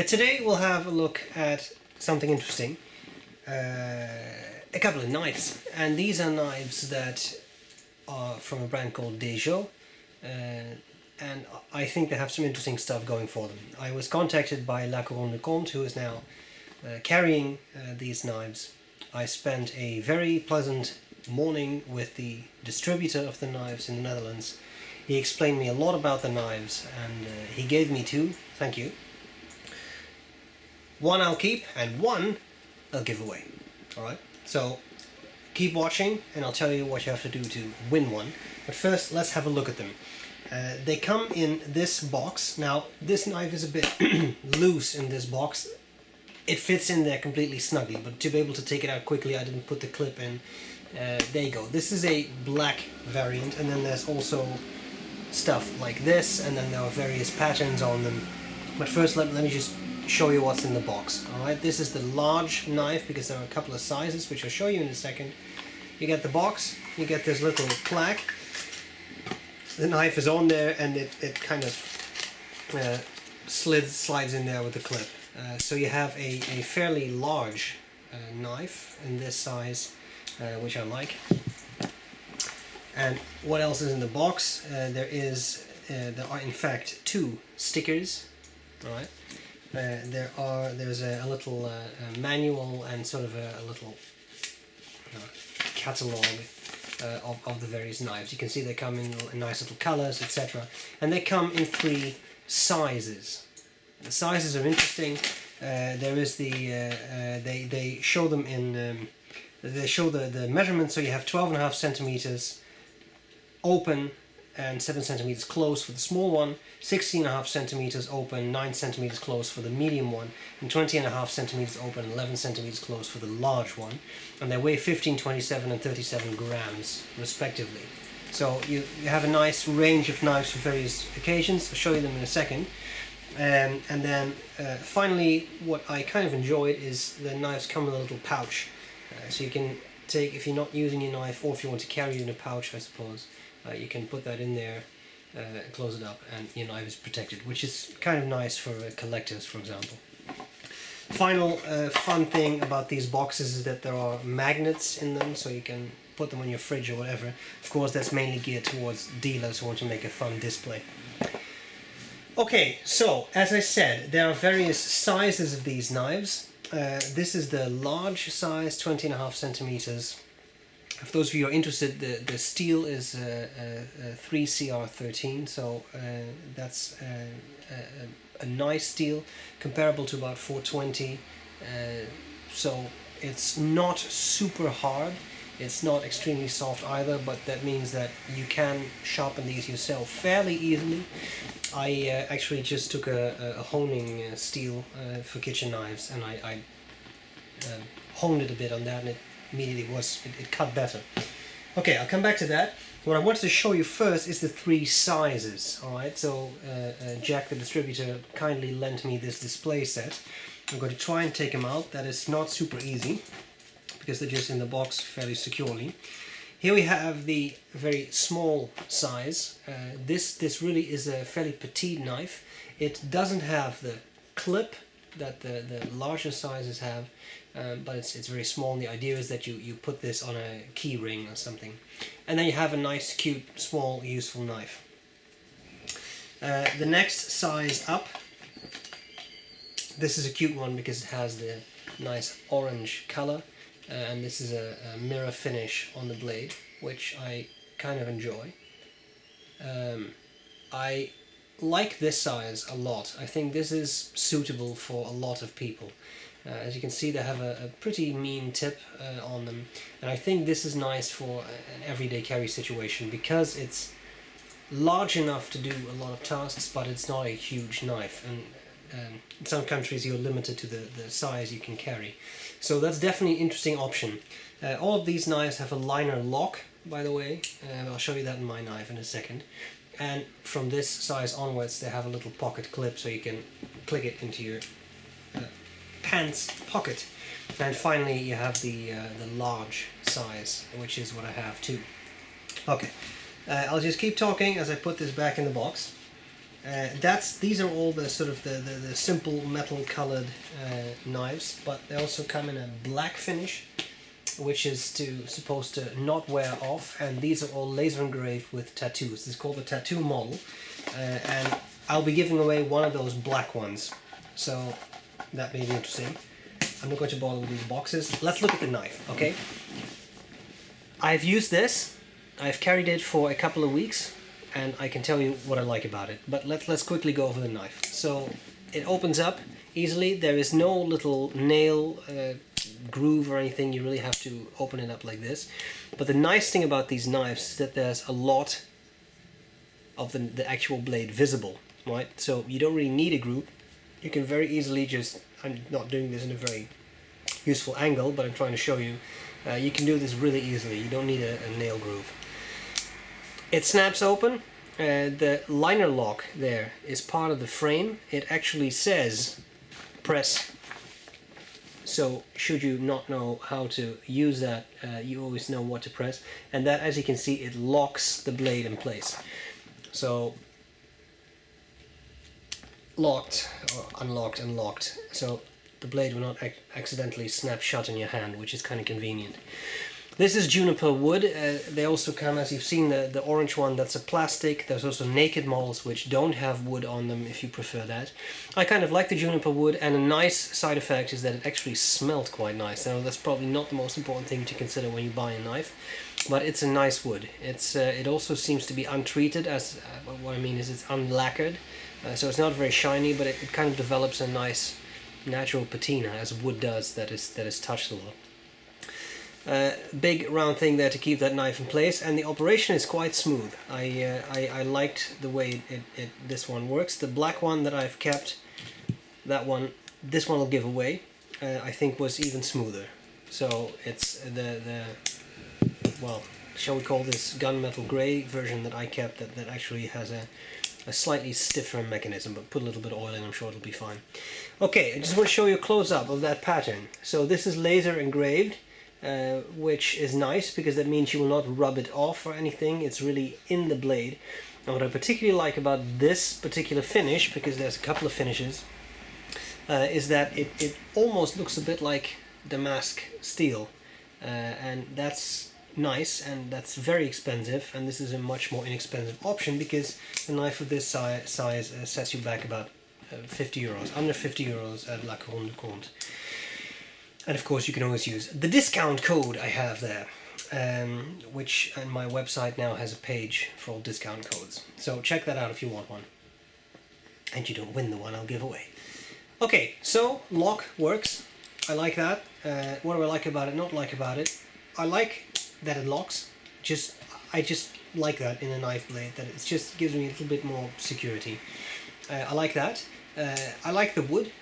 Today we'll have a look at something interesting. A couple of knives, and these are knives that are from a brand called Dejo, and I think they have some interesting stuff going for them. I was contacted by La Couronne de Comte, who is now carrying these knives. I spent a very pleasant morning with the distributor of the knives in the Netherlands. He explained me a lot about the knives, and he gave me two. Thank you. One I'll keep and one I'll give away. Alright, so keep watching and I'll tell you what you have to do to win one. But first, let's have a look at them. They come in this box. Now, this knife is a bit loose in this box. It fits in there completely snugly, but to be able to take it out quickly, I didn't put the clip in. There you go. This is a black variant, and then there's also stuff like this, and then there are various patterns on them. But first, let me just show you what's in the box. Alright, this is the large knife because there are a couple of sizes which I'll show you in a second. You get the box, you get this little plaque. The knife is on there and it kind of slides in there with the clip. So you have a fairly large knife in this size, which I like. And what else is in the box? There are in fact two stickers. Alright. There's a little manual and sort of a little catalogue of the various knives. You can see they come in nice little colours, etc. And they come in three sizes. The sizes are interesting. There is they show them in they show the measurements. So you have 12.5 centimeters open and 7 centimeters closed for the small one, 16.5 centimeters open, 9 centimeters closed for the medium one, and 20.5 centimeters open, 11 centimeters closed for the large one. And they weigh 15, 27 and 37 grams respectively. So you have a nice range of knives for various occasions. I'll show you them in a second. And then finally, what I kind of enjoyed is the knives come with a little pouch. So you can take, if you're not using your knife, or if you want to carry it in a pouch, I suppose, you can put that in there, close it up, and your knife is protected, which is kind of nice for collectors, for example. Final fun thing about these boxes is that there are magnets in them, so you can put them on your fridge or whatever. Of course, that's mainly geared towards dealers who want to make a fun display. Okay, so as I said, there are various sizes of these knives. This is the large size, 20.5 centimeters. For those of you who are interested, the steel is 3CR13, so that's a nice steel, comparable to about 420. So it's not super hard, it's not extremely soft either, but that means that you can sharpen these yourself fairly easily. I actually just took a honing steel for kitchen knives, and I honed it a bit on that, and it immediately it cut better. Okay, I'll come back to that. What I wanted to show you first is the three sizes. Alright, so Jack the distributor kindly lent me this display set. I'm going to try and take them out. That is not super easy because they're just in the box fairly securely. Here we have the very small size. This really is a fairly petite knife. It doesn't have the clip that the larger sizes have, but it's very small, and the idea is that you put this on a key ring or something, and then you have a nice, cute, small, useful knife. The next size up, this is a cute one because it has the nice orange color, and this is a mirror finish on the blade, which I kind of enjoy. I like this size a lot. I think this is suitable for a lot of people. As you can see, they have a pretty mean tip on them, and I think this is nice for an everyday carry situation because it's large enough to do a lot of tasks, but it's not a huge knife, and in some countries you're limited to the size you can carry. So that's definitely an interesting option. All of these knives have a liner lock, by the way, and I'll show you that in my knife in a second. And from this size onwards they have a little pocket clip, so you can click it into your pants pocket. And finally you have the large size, which is what I have too. Okay, I'll just keep talking as I put this back in the box. These are all the sort of the simple metal colored knives, but they also come in a black finish, which is supposed to not wear off, and these are all laser engraved with tattoos. This is called the tattoo model, and I'll be giving away one of those black ones, so that may be interesting. I'm not going to bother with these boxes. Let's look at the knife, okay? I've used this, I've carried it for a couple of weeks, and I can tell you what I like about it, but let's quickly go over the knife. So it opens up easily. There is no little nail groove or anything. You really have to open it up like this. But the nice thing about these knives is that there's a lot of the actual blade visible, right? So you don't really need a groove. You can very easily just, I'm not doing this in a very useful angle, but I'm trying to show you, you can do this really easily. You don't need a nail groove. It snaps open. The liner lock there is part of the frame. It actually says press. So should you not know how to use that, you always know what to press. And that, as you can see, it locks the blade in place. So locked, or unlocked and locked. So the blade will not accidentally snap shut in your hand, which is kind of convenient. This is juniper wood. They also come, as you've seen, the orange one, that's a plastic. There's also naked models which don't have wood on them, if you prefer that. I kind of like the juniper wood, and a nice side effect is that it actually smelled quite nice. Now, that's probably not the most important thing to consider when you buy a knife, but it's a nice wood. It also seems to be untreated, as what I mean is it's unlacquered, so it's not very shiny, but it kind of develops a nice natural patina, as wood does that is touched a lot. Big round thing there to keep that knife in place, and the operation is quite smooth. I liked the way this one works. The black one that I've kept, this one will give away, I think was even smoother. So it's well, shall we call this gunmetal grey version that I kept, that actually has a slightly stiffer mechanism, but put a little bit of oil in, I'm sure it'll be fine. Okay, I just want to show you a close-up of that pattern. So this is laser engraved, which is nice because that means you will not rub it off or anything. It's really in the blade. And what I particularly like about this particular finish, because there's a couple of finishes, is that it almost looks a bit like damask steel, and that's nice, and that's very expensive, and this is a much more inexpensive option because a knife of this size sets you back about 50 euros, under 50 euros at La Couronne du Comte. And of course you can always use the discount code I have there, which on my website now has a page for all discount codes. So check that out if you want one. And you don't win the one I'll give away. Okay, so lock works. I like that. What do I like about it, not like about it? I like that it locks. I just like that in a knife blade, that it just gives me a little bit more security. I like that. I like the wood.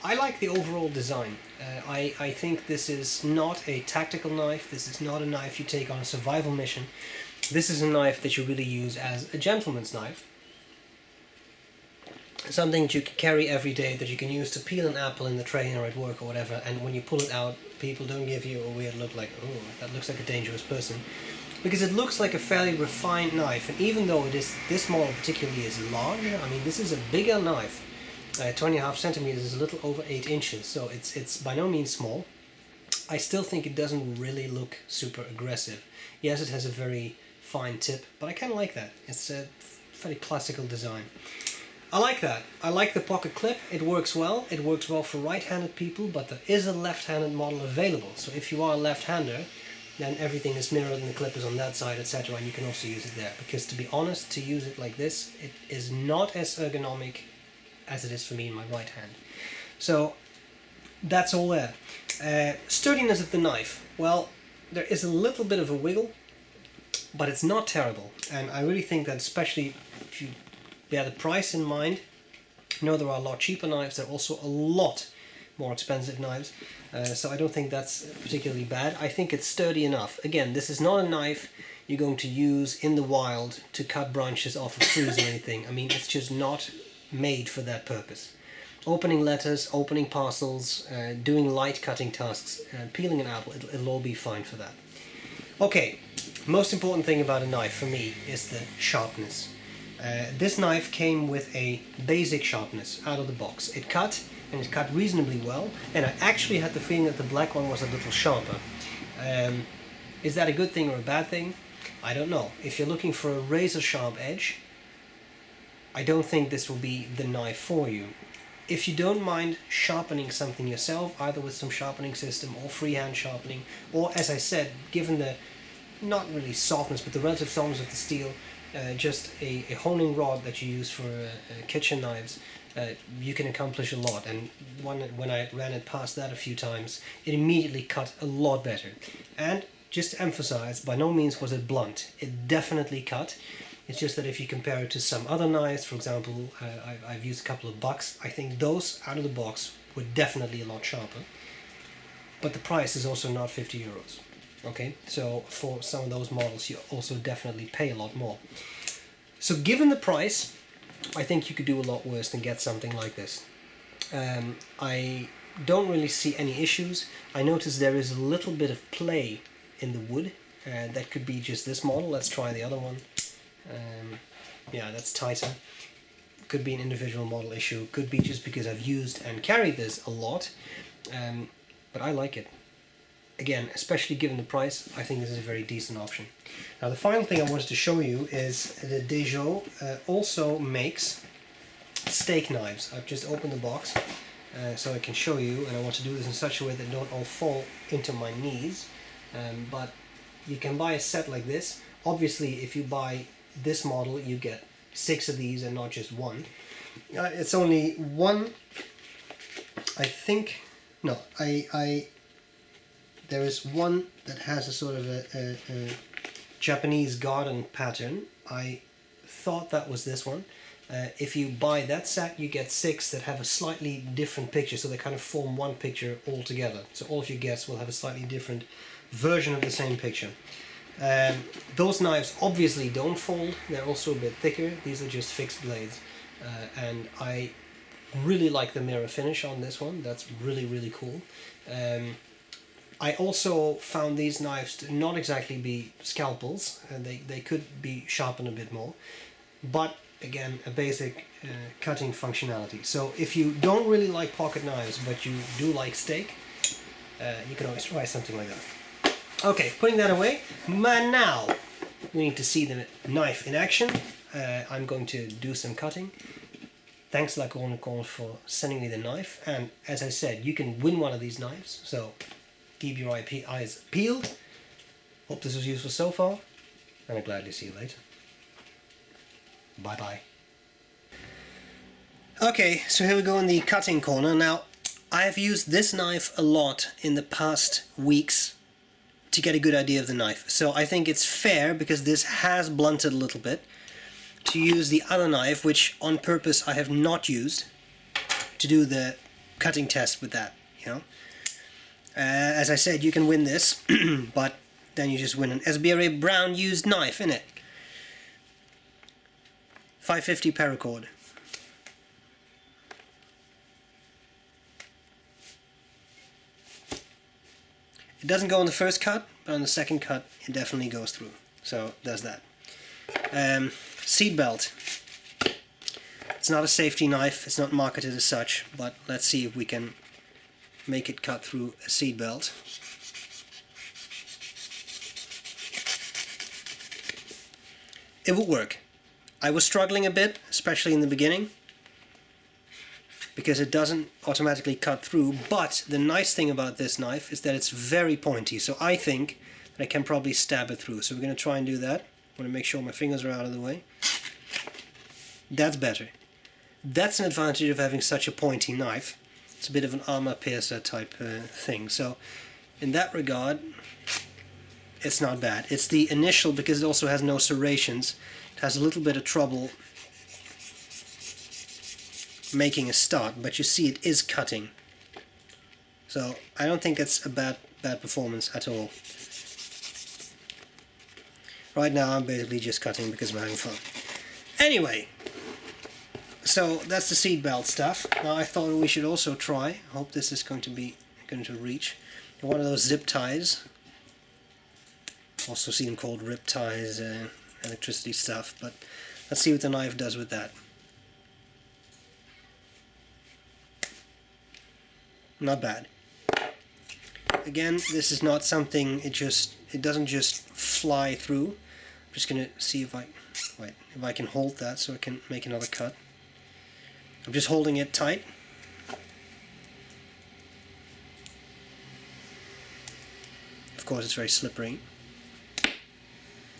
I like the overall design. I think this is not a tactical knife. This is not a knife you take on a survival mission. This is a knife that you really use as a gentleman's knife. Something that you can carry every day, that you can use to peel an apple in the train or at work or whatever, and when you pull it out, people don't give you a weird look like, oh, that looks like a dangerous person. Because it looks like a fairly refined knife, and even though this model particularly is larger, I mean, this is a bigger knife. 20.5 centimeters is a little over 8 inches, so it's by no means small. I still think it doesn't really look super aggressive. Yes, it has a very fine tip, but I kind of like that. It's a fairly classical design. I like that. I like the pocket clip. It works well. It works well for right-handed people, but there is a left-handed model available. So if you are a left-hander, then everything is mirrored and the clip is on that side, etc., and you can also use it there. Because to be honest, to use it like this, it is not as ergonomic as it is for me in my right hand. So that's all there. Sturdiness of the knife. Well, there is a little bit of a wiggle, but it's not terrible. And I really think that, especially if you bear the price in mind, you know, there are a lot cheaper knives. There are also a lot more expensive knives. So I don't think that's particularly bad. I think it's sturdy enough. Again, this is not a knife you're going to use in the wild to cut branches off of trees or anything. I mean, it's just not made for that purpose. Opening letters, opening parcels, doing light cutting tasks, peeling an apple, it'll all be fine for that. Okay, most important thing about a knife for me is the sharpness. This knife came with a basic sharpness out of the box. It cut, and it cut reasonably well, and I actually had the feeling that the black one was a little sharper. Is that a good thing or a bad thing? I don't know. If you're looking for a razor sharp edge, I don't think this will be the knife for you. If you don't mind sharpening something yourself, either with some sharpening system or freehand sharpening, or as I said, given the not really softness but the relative softness of the steel, just a honing rod that you use for kitchen knives, you can accomplish a lot. And when I ran it past that a few times, it immediately cut a lot better. And just to emphasize, by no means was it blunt. It definitely cut. It's just that if you compare it to some other knives, for example, I've used a couple of bucks, I think those out of the box were definitely a lot sharper. But the price is also not 50 euros. Okay, so for some of those models you also definitely pay a lot more. So given the price, I think you could do a lot worse than get something like this. I don't really see any issues. I notice there is a little bit of play in the wood. That could be just this model. Let's try the other one. Yeah, that's tighter. Could be an individual model issue. Could be just because I've used and carried this a lot. But I like it. Again, especially given the price, I think this is a very decent option. Now the final thing I wanted to show you is the Dejo also makes steak knives. I've just opened the box so I can show you, and I want to do this in such a way that they don't all fall into my knees. But you can buy a set like this. Obviously, if you buy this model, you get 6 of these and not just one. It's only one, I think, no, there is one that has a sort of a Japanese garden pattern. I thought that was this one. If you buy that set, you get 6 that have a slightly different picture, so they kind of form one picture altogether. So all of your guests will have a slightly different version of the same picture. Those knives obviously don't fold. They're also a bit thicker. These are just fixed blades. And I really like the mirror finish on this one. That's really, really cool. I also found these knives to not exactly be scalpels, and they could be sharpened a bit more, but again, a basic cutting functionality. So if you don't really like pocket knives but you do like steak, you can always try something like that. Okay, putting that away, now we need to see the knife in action. I'm going to do some cutting. Thanks La Corne for sending me the knife, and as I said, you can win one of these knives, so keep your eyes peeled. Hope this was useful so far, and I'll gladly see you later. Bye bye. Okay, so here we go in the cutting corner. Now, I have used this knife a lot in the past weeks to get a good idea of the knife. So I think it's fair, because this has blunted a little bit, to use the other knife, which on purpose I have not used, to do the cutting test with that, you know. As I said, you can win this, but then you just win an Sbrebrown used knife, innit? 550 paracord. It doesn't go on the first cut, but on the second cut it definitely goes through. So there's that. Seat belt. It's not a safety knife, it's not marketed as such, but let's see if we can make it cut through a seat belt. It will work. I was struggling a bit, especially in the beginning, because it doesn't automatically cut through, but the nice thing about this knife is that it's very pointy, so I think that I can probably stab it through. So we're going to try and do that. I want to make sure my fingers are out of the way. That's better. That's an advantage of having such a pointy knife. It's a bit of an armor piercer type thing. So in that regard, it's not bad. It's the initial, because it also has no serrations, it has a little bit of trouble making a start, but you see it is cutting. So I don't think it's a bad performance at all. Right now I'm basically just cutting because I'm having fun. Anyway, so that's the seat belt stuff. Now I thought we should also try, I hope this is going to reach, one of those zip ties. Also see them called rip ties, electricity stuff, but Let's see what the knife does with that. Not bad. Again, this is not something, it doesn't just fly through. I'm just gonna see if I can hold that so I can make another cut. I'm just holding it tight. Of course, it's very slippery.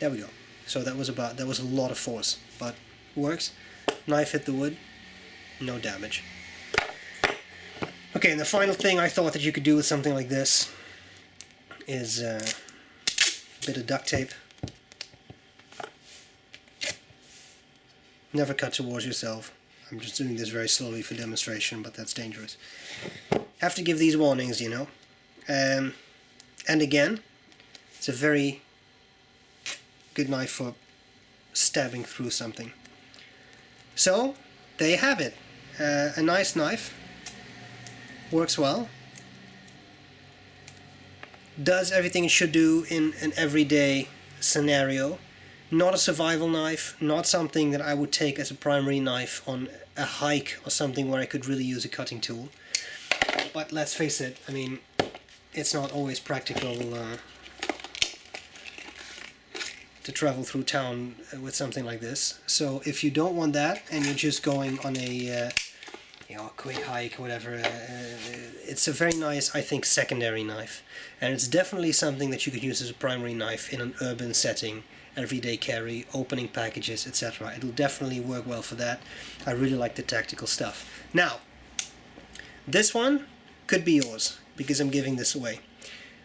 There we go. So that was a lot of force, but works. Knife hit the wood, no damage. Okay, and the final thing I thought that you could do with something like this is a bit of duct tape. Never cut towards yourself. I'm just doing this very slowly for demonstration, but that's dangerous. Have to give these warnings, you know. And again, it's a very good knife for stabbing through something. So, there you have it. A nice knife. Works well. Does everything it should do in an everyday scenario. Not a survival knife, not something that I would take as a primary knife on a hike or something where I could really use a cutting tool. But let's face it, I mean, it's not always practical to travel through town with something like this. So if you don't want that and you're just going on a quick hike, whatever, it's a very nice, I think, secondary knife. And it's definitely something that you could use as a primary knife in an urban setting, everyday carry, opening packages, etc. It'll definitely work well for that. I really like the tactical stuff. Now, this one could be yours, because I'm giving this away.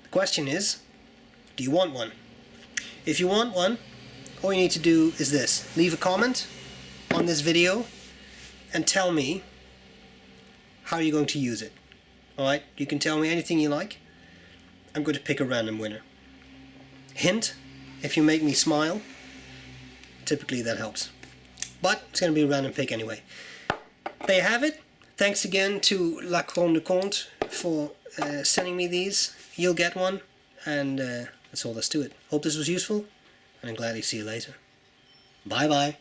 The question is, do you want one? If you want one, all you need to do is this. Leave a comment on this video and tell me how you're going to use it. Alright, you can tell me anything you like. I'm going to pick a random winner. Hint, if you make me smile, typically that helps. But it's going to be a random pick anyway. There you have it. Thanks again to La Couronne de Comte for sending me these. You'll get one, and that's all there's to it. Hope this was useful, and I'm glad to see you later. Bye bye.